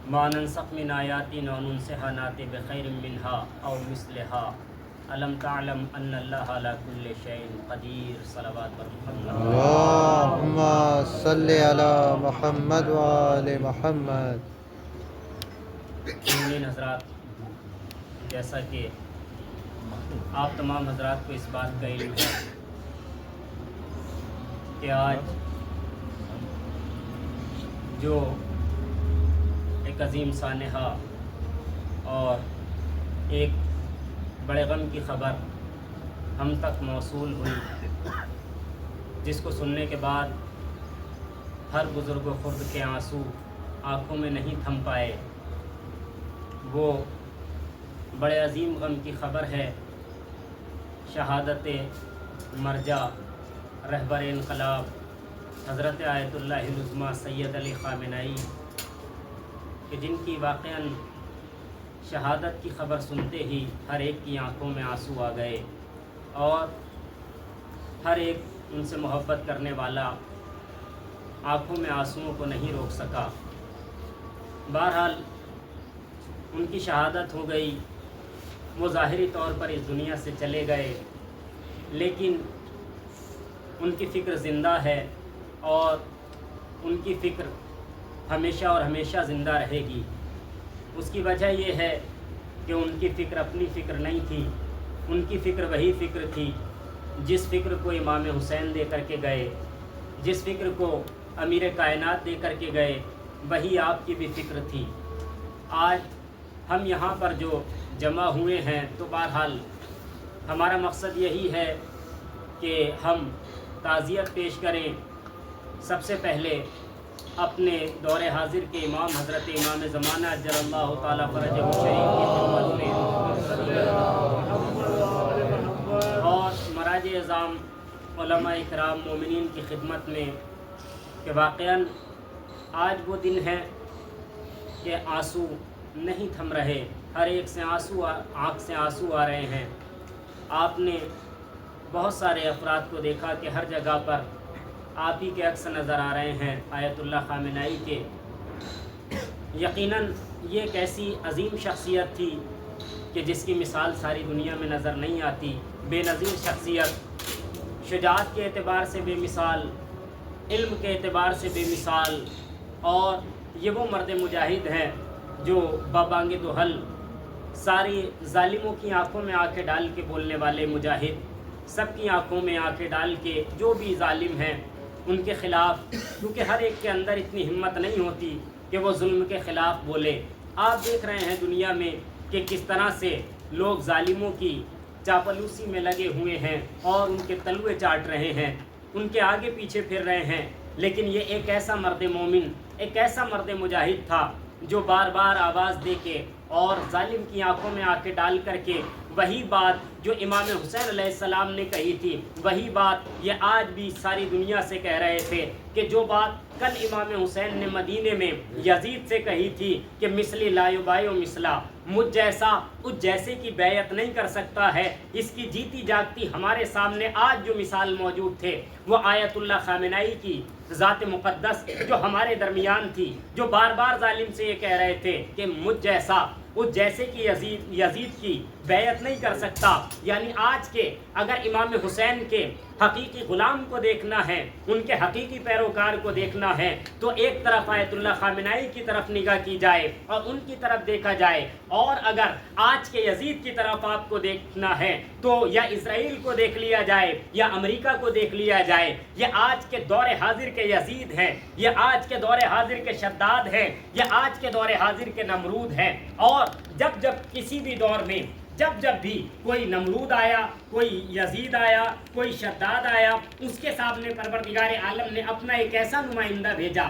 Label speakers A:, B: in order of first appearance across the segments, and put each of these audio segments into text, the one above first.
A: ما ننسخ من آیاتٍ أو ننسها نأتِ بخير منها أو مثلها ألم تعلم أن الله على كل شيء قدير. صلوات بر محمد.
B: اللهم صل على محمد وآل محمد.
A: مومنین حضرات، جیسا کہ آپ تمام حضرات کو اس بات کا علم ہے کہ آج جو ایک عظیم سانحہ اور ایک بڑے غم کی خبر ہم تک موصول ہوئی، جس کو سننے کے بعد ہر بزرگ و خرد کے آنسو آنکھوں میں نہیں تھم پائے، وہ بڑے عظیم غم کی خبر ہے شہادت مرجع رہبر انقلاب حضرت آیت اللہ العظمیٰ سید علی خامنہئی، کہ جن کی واقعاً شہادت کی خبر سنتے ہی ہر ایک کی آنکھوں میں آنسو آ گئے، اور ہر ایک ان سے محبت کرنے والا آنکھوں میں آنسوؤں کو نہیں روک سکا۔ بہرحال ان کی شہادت ہو گئی، وہ ظاہری طور پر اس دنیا سے چلے گئے، لیکن ان کی فکر زندہ ہے، اور ان کی فکر ہمیشہ اور ہمیشہ زندہ رہے گی۔ اس کی وجہ یہ ہے کہ ان کی فکر اپنی فکر نہیں تھی، ان کی فکر وہی فکر تھی جس فکر کو امام حسین دے کر کے گئے، جس فکر کو امیر کائنات دے کر کے گئے، وہی آپ کی بھی فکر تھی۔ آج ہم یہاں پر جو جمع ہوئے ہیں تو بہرحال ہمارا مقصد یہی ہے کہ ہم تعزیت پیش کریں، سب سے پہلے اپنے دور حاضر کے امام حضرت امام زمانہ اجل اللہ تعالیٰ فرجہ الشریف کی خدمت میں، اور مراج اعظام علماء اکرام مومنین کی خدمت میں، کہ واقعاً آج وہ دن ہے کہ آنسو نہیں تھم رہے، ہر ایک سے آنکھ سے آنسو آ رہے ہیں۔ آپ نے بہت سارے افراد کو دیکھا کہ ہر جگہ پر آپ ہی کے عکس نظر آ رہے ہیں آیت اللہ خامنہئی کے۔ یقیناً یہ ایک ایسی عظیم شخصیت تھی کہ جس کی مثال ساری دنیا میں نظر نہیں آتی، بے نظیر شخصیت، شجاعت کے اعتبار سے بے مثال، علم کے اعتبار سے بے مثال، اور یہ وہ مرد مجاہد ہیں جو بابانگ دہل، ساری ظالموں کی آنکھوں میں آنکھیں ڈال کے بولنے والے مجاہد، سب کی آنکھوں میں آنکھیں ڈال کے جو بھی ظالم ہیں ان کے خلاف، کیونکہ ہر ایک کے اندر اتنی ہمت نہیں ہوتی کہ وہ ظلم کے خلاف بولے۔ آپ دیکھ رہے ہیں دنیا میں کہ کس طرح سے لوگ ظالموں کی چاپلوسی میں لگے ہوئے ہیں اور ان کے تلوے چاٹ رہے ہیں، ان کے آگے پیچھے پھر رہے ہیں، لیکن یہ ایک ایسا مرد مومن، ایک ایسا مرد مجاہد تھا جو بار بار آواز دے کے اور ظالم کی آنکھوں میں آنکھیں ڈال کر کے وہی بات جو امام حسین علیہ السلام نے کہی تھی، وہی بات یہ آج بھی ساری دنیا سے کہہ رہے تھے، کہ جو بات کل امام حسین نے مدینے میں یزید سے کہی تھی کہ مثلی لا یبایع مثلا، مجھ جیسا اس جیسے کی بیعت نہیں کر سکتا ہے، اس کی جیتی جاگتی ہمارے سامنے آج جو مثال موجود تھے وہ آیت اللہ خامنہئی کی ذات مقدس جو ہمارے درمیان تھی، جو بار بار ظالم سے یہ کہہ رہے تھے کہ مجھ جیسا اس جیسے کی یزید کی بیعت نہیں کر سکتا۔ یعنی آج کے اگر امام حسین کے حقیقی غلام کو دیکھنا ہے، ان کے حقیقی پیروکار کو دیکھنا ہے، تو ایک طرف آیت اللہ خامنہئی کی طرف نگاہ کی جائے اور ان کی طرف دیکھا جائے، اور اگر آج کے یزید کی طرف آپ کو دیکھنا ہے تو یا اسرائیل کو دیکھ لیا جائے یا امریکہ کو دیکھ لیا جائے۔ یہ آج کے دور حاضر کے یزید ہیں، یہ آج کے دور حاضر کے شداد ہیں، یہ آج کے دور حاضر کے نمرود ہیں۔ اور جب کسی بھی دور میں جب بھی کوئی نمرود آیا، کوئی یزید آیا، کوئی شداد آیا، اس کے سامنے پروردگار عالم نے اپنا ایک ایسا نمائندہ بھیجا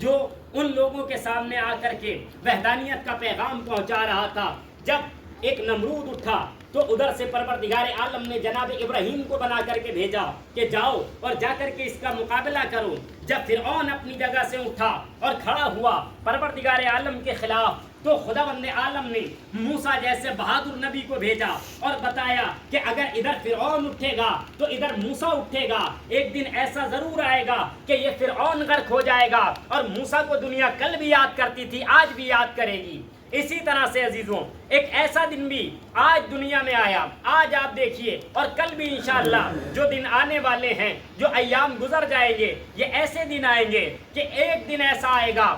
A: جو ان لوگوں کے سامنے آ کر کے وحدانیت کا پیغام پہنچا رہا تھا۔ جب ایک نمرود اٹھا تو ادھر سے پروردگار عالم نے جناب ابراہیم کو بنا کر کے بھیجا کہ جاؤ اور جا کر کے اس کا مقابلہ کرو۔ جب فرعون اپنی جگہ سے اٹھا اور کھڑا ہوا پروردگار عالم کے خلاف، تو خداوند عالم نے موسیٰ جیسے بہادر نبی کو بھیجا اور بتایا کہ اگر ادھر فرعون اٹھے گا تو ادھر موسیٰ اٹھے گا، ایک دن ایسا ضرور آئے گا کہ یہ فرعون غرق ہو جائے گا، اور موسیٰ کو دنیا کل بھی یاد کرتی تھی، آج بھی یاد کرے گی۔ اسی طرح سے عزیزوں ایک ایسا دن بھی آج دنیا میں آیا، آج آپ دیکھیے، اور کل بھی انشاءاللہ جو دن آنے والے ہیں، جو ایام گزر جائیں گے، یہ ایسے دن آئیں گے کہ ایک دن ایسا آئے گا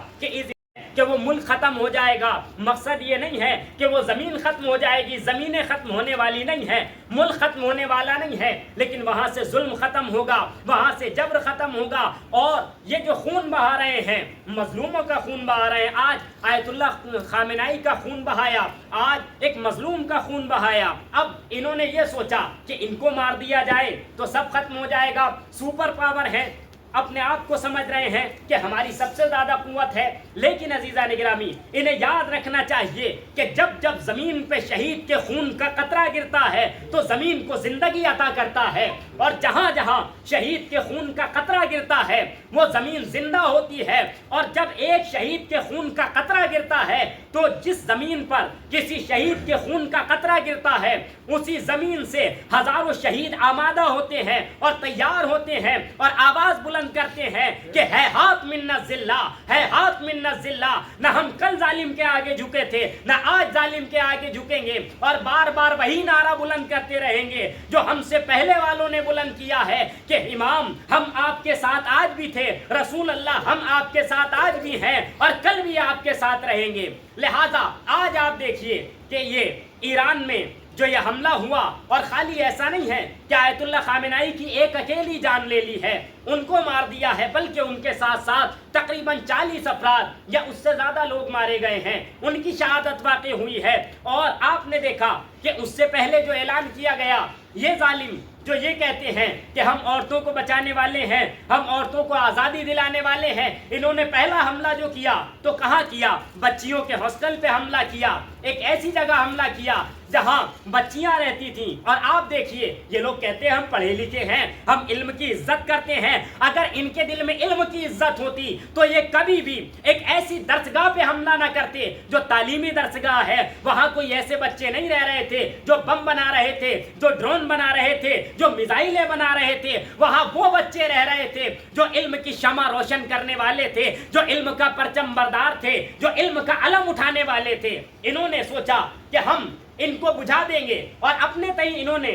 A: کہ وہ ملک ختم ہو جائے گا۔ مقصد یہ نہیں ہے کہ وہ زمین ختم ہو جائے گی، زمینیں ختم ہونے والی نہیں ہے، ملک ختم ہونے والا نہیں ہے، لیکن وہاں سے ظلم ختم ہوگا، وہاں سے جبر ختم ہوگا، اور یہ جو خون بہا رہے ہیں، مظلوموں کا خون بہا رہے ہیں، آج آیت اللہ خامنائی کا خون بہایا، آج ایک مظلوم کا خون بہایا، اب انہوں نے یہ سوچا کہ ان کو مار دیا جائے تو سب ختم ہو جائے گا، سپر پاور ہے، اپنے آپ کو سمجھ رہے ہیں کہ ہماری سب سے زیادہ قوت ہے، لیکن عزیزان گرامی انہیں یاد رکھنا چاہیے کہ جب جب زمین پہ شہید کے خون کا قطرہ گرتا ہے تو زمین کو زندگی عطا کرتا ہے، اور جہاں جہاں شہید کے خون کا قطرہ گرتا ہے وہ زمین زندہ ہوتی ہے، اور جب ایک شہید کے خون کا قطرہ گرتا ہے تو جس زمین پر کسی شہید کے خون کا قطرہ گرتا ہے اسی زمین سے ہزاروں شہید آمادہ ہوتے ہیں اور تیار ہوتے ہیں اور آواز بلند کرتے ہیں کہ ہے ہاتھ منا ذلہ، ہے ہاتھ منا ذلہ، نہ ہم کل ظالم کے آگے جھکے تھے نہ آج ظالم کے آگے جھکیں گے، اور بار بار وہی نعرہ بلند کرتے رہیں گے جو ہم سے پہلے والوں نے بلند کیا ہے کہ امام ہم آپ کے ساتھ آج بھی تھے، رسول اللہ ہم آپ کے ساتھ آج بھی ہیں اور کل بھی آپ کے ساتھ رہیں گے۔ لہذا آج آپ دیکھیے کہ یہ ایران میں جو یہ حملہ ہوا، اور خالی ایسا نہیں ہے کہ آیت اللہ خامنائی کی ایک اکیلی جان لے لی ہے، ان کو مار دیا ہے، بلکہ ان کے ساتھ ساتھ تقریباً 40 افراد یا اس سے زیادہ لوگ مارے گئے ہیں، ان کی شہادت واقع ہوئی ہے۔ اور آپ نے دیکھا کہ اس سے پہلے جو اعلان کیا گیا، یہ ظالم جو یہ کہتے ہیں کہ ہم عورتوں کو بچانے والے ہیں، ہم عورتوں کو آزادی دلانے والے ہیں، انہوں نے پہلا حملہ جو کیا تو کہاں کیا؟ بچیوں کے ہاسٹل پہ حملہ کیا، ایک ایسی جگہ حملہ کیا جہاں بچیاں رہتی تھیں۔ اور آپ دیکھیے یہ لوگ کہتے ہیں ہم پڑھے لکھے ہیں، ہم علم کی عزت کرتے ہیں، اگر ان کے دل میں علم کی عزت ہوتی تو یہ کبھی بھی ایک ایسی درسگاہ پہ حملہ نہ کرتے جو تعلیمی درسگاہ ہے، وہاں کوئی ایسے بچے نہیں رہ رہے تھے جو بم بنا رہے تھے، جو ڈرون بنا رہے تھے، جو میزائلیں بنا رہے تھے، وہاں وہ بچے رہ رہے تھے جو علم کی شمع روشن کرنے والے تھے، جو علم کا پرچم بردار تھے، جو علم کا علم اٹھانے والے تھے۔ انہوں نے سوچا کہ ہم ان کو بجھا دیں گے، اور اپنے تئیں انہوں نے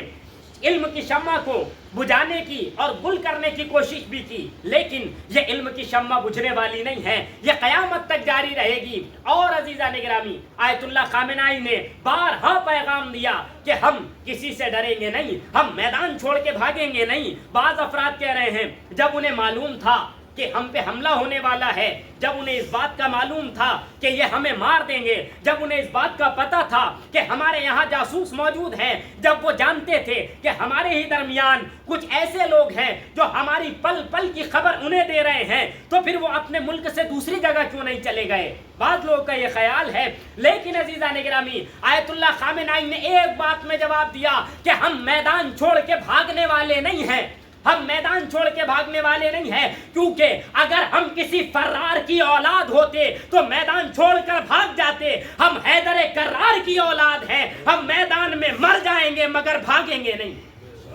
A: علم کی شمع کو بجھانے کی اور گل کرنے کی کوشش بھی کی، لیکن یہ علم کی شمع بجھنے والی نہیں ہے، یہ قیامت تک جاری رہے گی۔ اور عزیزان گرامی آیت اللہ خامنائی نے بارہا پیغام دیا کہ ہم کسی سے ڈریں گے نہیں، ہم میدان چھوڑ کے بھاگیں گے نہیں۔ بعض افراد کہہ رہے ہیں جب انہیں معلوم تھا کہ ہم پہ حملہ ہونے والا ہے، جب انہیں اس بات کا معلوم تھا کہ یہ ہمیں مار دیں گے، جب انہیں اس بات کا پتہ تھا کہ ہمارے یہاں جاسوس موجود ہیں، جب وہ جانتے تھے کہ ہمارے ہی درمیان کچھ ایسے لوگ ہیں جو ہماری پل پل کی خبر انہیں دے رہے ہیں، تو پھر وہ اپنے ملک سے دوسری جگہ کیوں نہیں چلے گئے؟ بعض لوگوں کا یہ خیال ہے، لیکن عزیزان گرامی آیت اللہ خامنائی نے ایک بات میں جواب دیا کہ ہم میدان چھوڑ کے بھاگنے والے نہیں ہیں، ہم میدان چھوڑ کے بھاگنے والے نہیں ہیں، کیونکہ اگر ہم کسی فرار کی اولاد ہوتے تو میدان چھوڑ کر بھاگ جاتے، ہم حیدر کرار کی اولاد ہیں، ہم میدان میں مر جائیں گے مگر بھاگیں گے نہیں۔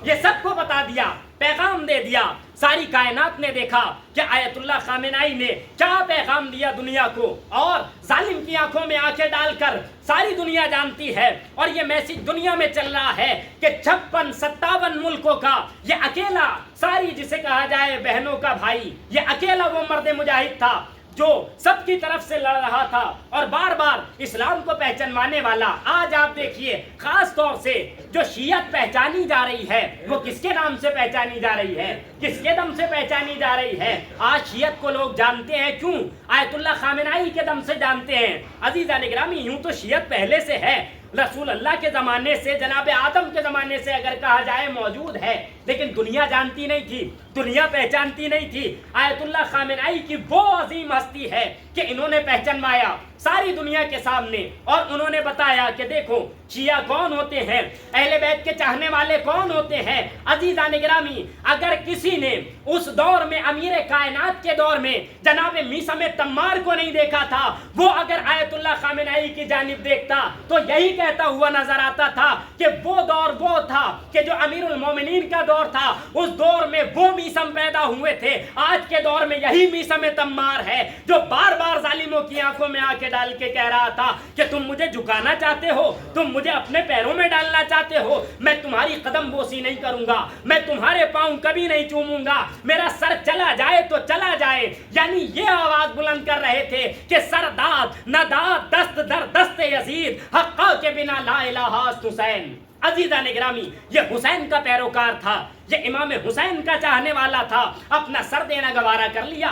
A: یہ سب کو بتا دیا، پیغام دے دیا۔ ساری کائنات نے دیکھا کہ آیت اللہ خامنائی نے کیا پیغام دیا دنیا کو، اور ظالم کی آنکھوں میں آنکھیں ڈال کر ساری دنیا جانتی ہے، اور یہ میسج دنیا میں چل رہا ہے کہ 56-57 ملکوں کا یہ اکیلا، ساری جسے کہا جائے بہنوں کا بھائی، یہ اکیلا وہ مرد مجاہد تھا جو سب کی طرف سے لڑ رہا تھا اور بار بار اسلام کو پہچانوانے والا۔ آج آپ دیکھیے خاص طور سے جو شیعت پہچانی جا رہی ہے وہ کس کے نام سے پہچانی جا رہی ہے؟ کس کے دم سے پہچانی جا رہی ہے؟ آج شیعت کو لوگ جانتے ہیں، کیوں؟ آیت اللہ خامنائی کے دم سے جانتے ہیں۔ عزیزان گرامی یوں تو شیعت پہلے سے ہے، رسول اللہ کے زمانے سے، جناب آدم کے زمانے سے اگر کہا جائے موجود ہے، لیکن دنیا جانتی نہیں تھی، دنیا پہچانتی نہیں تھی۔ آیت اللہ خامنائی کی وہ عظیم ہستی ہے کہ انہوں نے پہچانوایا ساری دنیا کے سامنے، اور انہوں نے بتایا کہ دیکھو شیعہ کون ہوتے ہیں، اہل بیت کے چاہنے والے کون ہوتے ہیں۔ عزیزان گرامی، اگر کسی نے اس دور میں امیر کائنات کے دور میں جناب میثم تمار کو نہیں دیکھا تھا، وہ اگر آیت اللہ خامنہئی کی جانب دیکھتا تو یہی کہتا ہوا نظر آتا تھا کہ وہ دور وہ تھا کہ جو امیر المومنین کا دور تھا، اس دور میں وہ میثم پیدا ہوئے تھے۔ آج کے دور میں یہی میثم تمار ہے جو بار بار ظالموں کی آنکھوں میں آنکھیں ڈال کے کہہ رہا تھا کہ تم مجھے جھکانا چاہتے ہو، تم مجھے اپنے پیروں میں ڈالنا چاہتے ہو، میں تمہاری قدم بوسی نہیں کروں گا، میں تمہارے پاؤں کبھی نہیں چوموں گا، میرا سر چلا جائے تو چلا جائے۔ یعنی یہ آواز بلند کر رہے تھے کہ سر داد نہ داد، دست در دست یزید، حقا کے بنا لا الہ است حسین۔ عزیزان گرامی، یہ حسین کا پیروکار تھا، یہ امام حسین کا چاہنے والا تھا، اپنا سر دینا گوارا کر لیا۔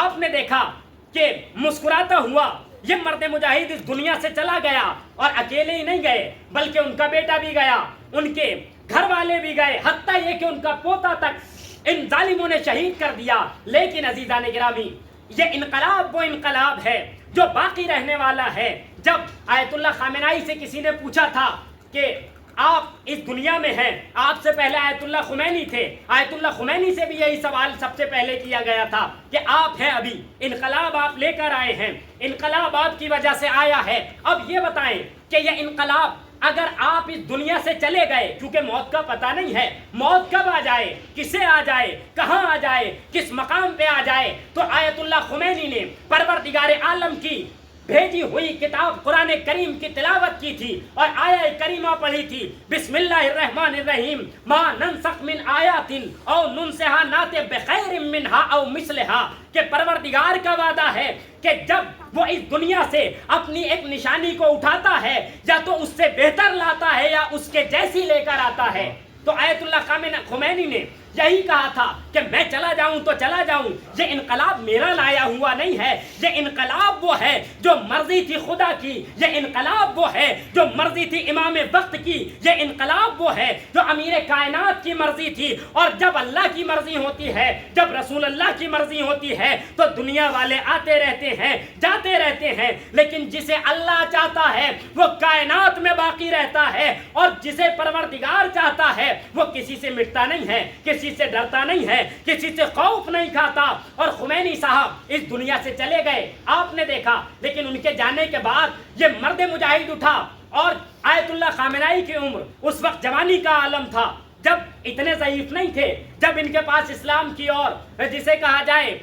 A: آپ نے دیکھا کہ مسکراتا ہوا یہ مرد مجاہد اس دنیا سے چلا گیا، اور اکیلے ہی نہیں گئے بلکہ ان کا بیٹا بھی گیا، ان کے گھر والے بھی گئے، حتیٰ یہ کہ ان کا پوتا تک ان ظالموں نے شہید کر دیا۔ لیکن عزیزان گرامی، یہ انقلاب وہ انقلاب ہے جو باقی رہنے والا ہے۔ جب آیت اللہ خامنہئی سے کسی نے پوچھا تھا کہ آپ اس دنیا میں ہیں، آپ سے پہلے آیت اللہ خمینی تھے، آیت اللہ خمینی سے بھی یہی سوال سب سے پہلے کیا گیا تھا کہ آپ ہیں، ابھی انقلاب آپ لے کر آئے ہیں، انقلاب آپ کی وجہ سے آیا ہے، اب یہ بتائیں کہ یہ انقلاب اگر آپ اس دنیا سے چلے گئے، کیونکہ موت کا پتہ نہیں ہے، موت کب آ جائے، کسے آ جائے، کہاں آ جائے، کس مقام پہ آ جائے، تو آیت اللہ خمینی نے پروردگار عالم کی بھیجی ہوئی کتاب قرآن کریم کی تلاوت کی تھی اور آیہ کریمہ پڑھی تھی، بسم اللہ الرحمن الرحیم، ما ننسخ من آیات او ننسها نات بخیر منها او مثلها، کہ پروردگار کا وعدہ ہے کہ جب وہ اس دنیا سے اپنی ایک نشانی کو اٹھاتا ہے یا تو اس سے بہتر لاتا ہے یا اس کے جیسی لے کر آتا ہے۔ تو آیت اللہ خمینی نے یہی کہا تھا کہ میں چلا جاؤں تو چلا جاؤں، یہ انقلاب میرا لایا ہوا نہیں ہے، یہ انقلاب وہ ہے جو مرضی تھی خدا کی، یہ انقلاب وہ ہے جو مرضی تھی امام وقت کی، یہ انقلاب وہ ہے جو امیر کائنات کی مرضی تھی۔ اور جب اللہ کی مرضی ہوتی ہے، جب رسول اللہ کی مرضی ہوتی ہے تو دنیا والے آتے رہتے ہیں، جاتے رہتے ہیں، لیکن جسے اللہ چاہتا ہے وہ کائنات میں باقی رہتا ہے، اور جسے پروردگار چاہتا ہے وہ کسی سے مٹتا نہیں ہے، کسی سے ڈرتا نہیں ہے، کسی سے خوف نہیں کھاتا۔ اور خمینی صاحب اس دنیا سے چلے گئے، آپ نے دیکھا، لیکن ان کے جانے کے بعد یہ مرد مجاہد اٹھا، اور آیت اللہ خامنہئی کی عمر اس وقت جوانی کا عالم تھا، جب اتنے ضعیف نہیں تھے، جب ان کے پاس اسلام کی اور جسے کہا جائے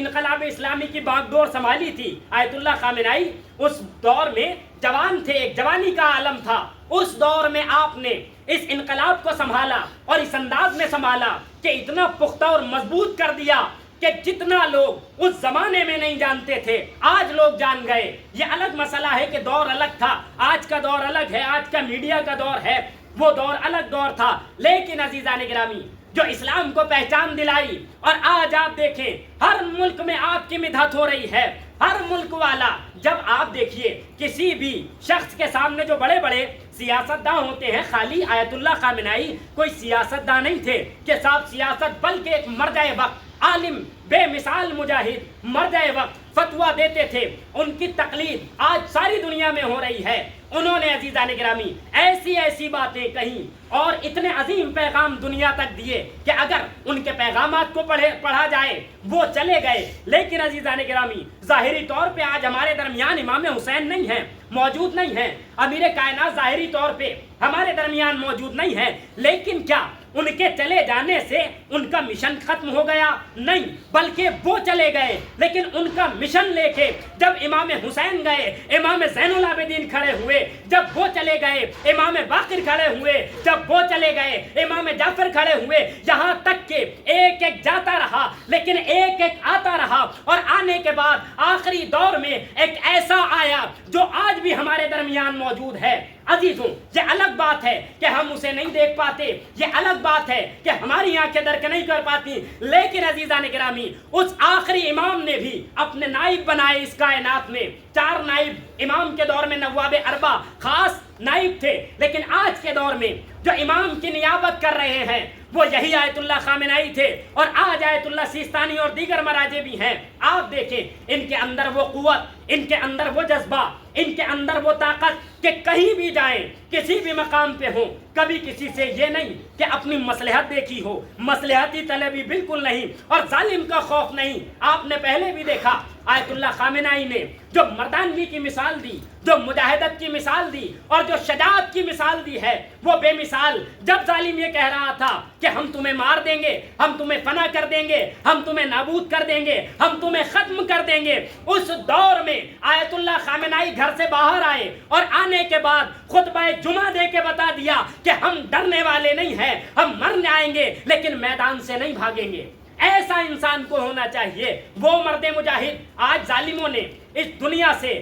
A: انقلاب اسلامی کی باغ ڈور سنبھالی تھی۔ آیت اللہ خامنہئی اس دور میں جوان تھے، ایک جوانی کا عالم تھا، اس دور میں آپ نے اس انقلاب کو سنبھالا اور اس انداز میں سنبھالا کہ اتنا پختہ اور مضبوط کر دیا کہ جتنا لوگ اس زمانے میں نہیں جانتے تھے آج لوگ جان گئے۔ یہ الگ مسئلہ ہے کہ دور الگ تھا، آج کا دور الگ ہے، آج کا میڈیا کا دور ہے، وہ دور الگ دور تھا۔ لیکن عزیزان گرامی، جو اسلام کو پہچان دلائی، اور آج آپ دیکھیں ہر ملک میں آپ کی مدحت ہو رہی ہے، ہر ملک والا، جب آپ دیکھیے کسی بھی شخص کے سامنے جو بڑے بڑے سیاستداں ہوتے ہیں، خالی آیت اللہ خامنہئی کوئی سیاستداں نہیں تھے کہ صاحب سیاست، بلکہ ایک مرجع وقت عالم، بے مثال مجاہد، مرجع وقت فتویٰ دیتے تھے، ان کی تقلید آج ساری دنیا میں ہو رہی ہے۔ انہوں نے عزیزان گرامی ایسی ایسی باتیں کہیں اور اتنے عظیم پیغام دنیا تک دیے کہ اگر ان کے پیغامات کو پڑھا جائے وہ چلے گئے۔ لیکن عزیزان گرامی، ظاہری طور پہ آج ہمارے درمیان امام حسین نہیں ہیں، موجود نہیں ہیں، امیر کائنات ظاہری طور پہ ہمارے درمیان موجود نہیں ہے، لیکن کیا ان کے چلے جانے سے ان کا مشن ختم ہو گیا؟ نہیں، بلکہ وہ چلے گئے، لیکن ان کا مشن لے کے جب امام حسین گئے، امام زین العابدین کھڑے ہوئے، جب وہ چلے گئے، امام باقر کھڑے ہوئے، جب وہ چلے گئے، امام جعفر کھڑے ہوئے، یہاں تک کہ ایک ایک جاتا رہا لیکن ایک ایک آتا رہا، اور آنے کے بعد آخری دور میں ایک ایسا آیا جو آج بھی ہمارے درمیان موجود ہے۔ عزیزوں، یہ الگ بات ہے کہ ہم اسے نہیں دیکھ پاتے، یہ الگ بات ہے کہ ہماری آنکھیں درک نہیں کر پاتی، لیکن عزیزان گرامی اس آخری امام نے بھی اپنے نائب بنائے اس کائنات میں۔ 4 نائب امام کے دور میں نواب اربع خاص نائب تھے، لیکن آج کے دور میں جو امام کی نیابت کر رہے ہیں وہ یہی آیت اللہ خامنائی تھے، اور آج آیت اللہ سیستانی اور دیگر مراجع بھی ہیں۔ آپ دیکھیں ان کے اندر وہ قوت، ان کے اندر وہ جذبہ، ان کے اندر وہ طاقت کہ کہیں بھی جائیں، کسی بھی مقام پہ ہوں، کبھی کسی سے یہ نہیں کہ اپنی مصلحت دیکھی ہو، مصلحتی طلبی بالکل نہیں، اور ظالم کا خوف نہیں۔ آپ نے پہلے بھی دیکھا آیت اللہ خامنائی نے جو مردانگی کی مثال دی، جو مجاہدت کی مثال دی، اور جو شجاعت کی مثال دی ہے، وہ بے مثال۔ جب ظالم یہ کہہ رہا تھا کہ ہم تمہیں مار دیں گے، ہم تمہیں فنا کر دیں گے، ہم تمہیں نابود کر دیں گے، ہم تمہیں ختم کر دیں گے، اس دور میں آیت اللہ خامنائی گھر سے باہر آئے، اور آنے کے بعد خطبہ جمعہ دے کے بتا دیا کہ ہم ڈرنے والے نہیں ہیں، ہم مرنے آئیں گے لیکن میدان سے نہیں بھاگیں گے۔ ایسا انسان کو ہونا چاہیے۔ وہ مرد مجاہد آج ظالموں نے اس دنیا سے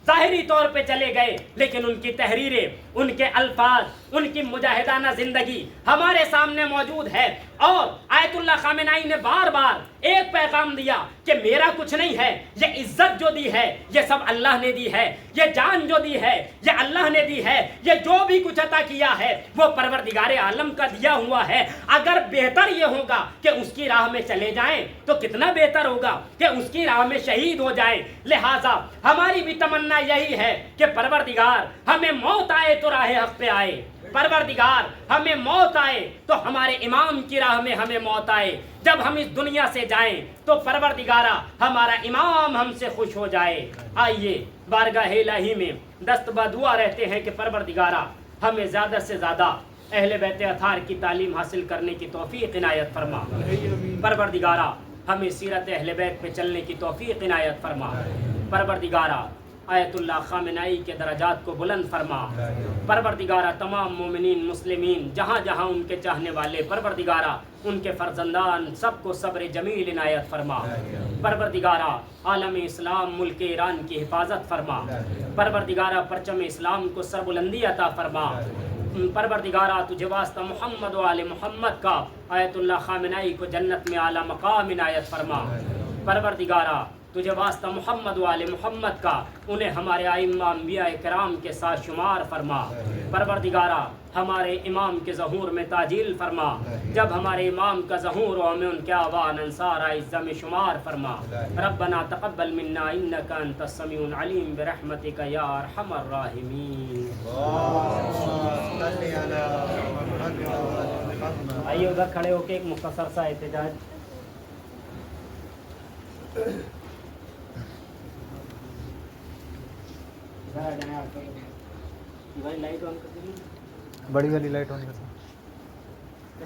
A: ظاہری طور پہ چلے گئے، لیکن ان کی تحریریں، ان کے الفاظ، ان کی مجاہدانہ زندگی ہمارے سامنے موجود ہے۔ اور آیت اللہ خامنائی نے بار بار ایک پیغام دیا کہ میرا کچھ نہیں ہے، یہ عزت جو دی ہے یہ سب اللہ نے دی ہے، یہ جان جو دی ہے یہ اللہ نے دی ہے، یہ جو بھی کچھ عطا کیا ہے وہ پروردگار عالم کا دیا ہوا ہے۔ اگر بہتر یہ ہوگا کہ اس کی راہ میں چلے جائیں تو کتنا بہتر ہوگا کہ اس کی راہ میں شہید ہو جائیں۔ لہٰذا ہماری بھی تمنا یہی ہے کہ پروردگار ہمیں موت آئے تو راہ حق پہ آئے، پروردگار ہمیں موت آئے تو ہمارے امام کی راہ میں ہمیں موت آئے۔ جب ہم اس دنیا سے جائیں تو پروردگارہ ہمارا امام ہم سے خوش ہو جائے۔ آئیے بارگاہ الہی میں دست بدعا رہتے ہیں کہ پروردگارہ ہمیں زیادہ سے زیادہ اہل بیت اطہار کی تعلیم حاصل کرنے کی توفیق عنایت فرما۔ پروردگارہ ہمیں سیرت اہل بیت پہ چلنے کی توفیق عنایت فرما۔ پروردگارہ آیت اللہ خامنائی کے درجات کو بلند فرما۔ پروردگارہ تمام مومنین مسلمین جہاں جہاں ان کے چاہنے والے، پروردگارہ ان کے فرزندان سب کو صبر جمیل عنایت فرما۔ پروردگارہ عالم اسلام ملک ایران کی حفاظت فرما۔ پروردگارہ پرچم اسلام کو سربلندی عطا فرما۔ پروردگارہ تجھے واسطہ محمد و آل محمد کا آیت اللہ خامنائی کو جنت میں اعلیٰ مقام عنایت فرما۔ پروردگارہ تجھے واسطہ محمد و آل محمد کا انہیں ہمارے ائمہ انبیاء کرام کے ساتھ شمار فرما۔ پروردگارہ ہمارے امام کے ظہور میں تعجیل فرما۔ جب ہمارے امام کا ظہور ہو ہمیں ان کے آوان انصار اعزہ میں شمار فرما۔ ربنا تقبل منا انک انت السمیع العلیم برحمتک یا ارحم الراحمین۔ آئیے ادھر کھڑے ہو کے ایک مختصر سا احتجاج۔
B: بڑی والی لائٹ آن کر